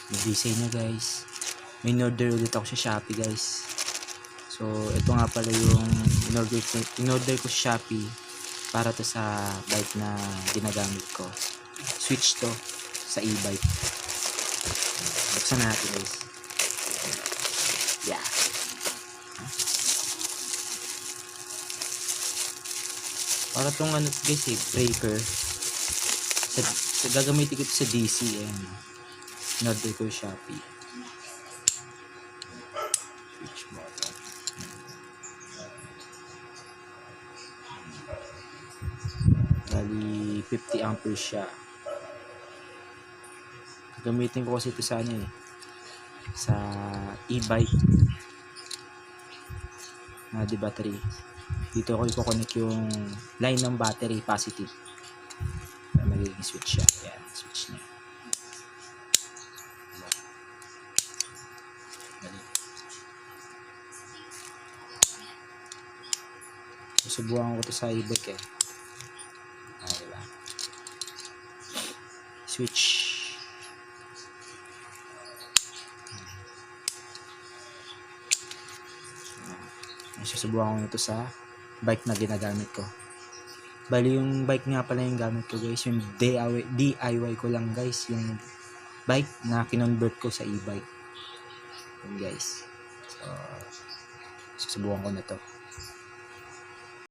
Nag-design na guys. May in-order ulit ako sa Shopee guys. So ito nga pala yung in-order ko sa Shopee para to sa bike na ginagamit ko. Switch to sa e-bike. Buksan natin guys. Yeah. Para tong ano guys breaker. Gagamitin ko ito sa DC. In-order ko sa Shopee. Switch button. Bali 50 amperes siya. Gagamitin ko kasi ito sa sa e-bike na di battery. Dito ako i-connect yung line ng battery positive. Magiging switch siya. Ayan, switch niya. Susubukan ko ito sa e-bike diba? Switch. Susubukan ko ito sa bike na ginagamit ko. Bali yung bike nga pala yung gamit ko guys, yung DIY ko lang guys, yung bike na kinonvert ko sa e-bike. Yun guys. So susubukan ko na to.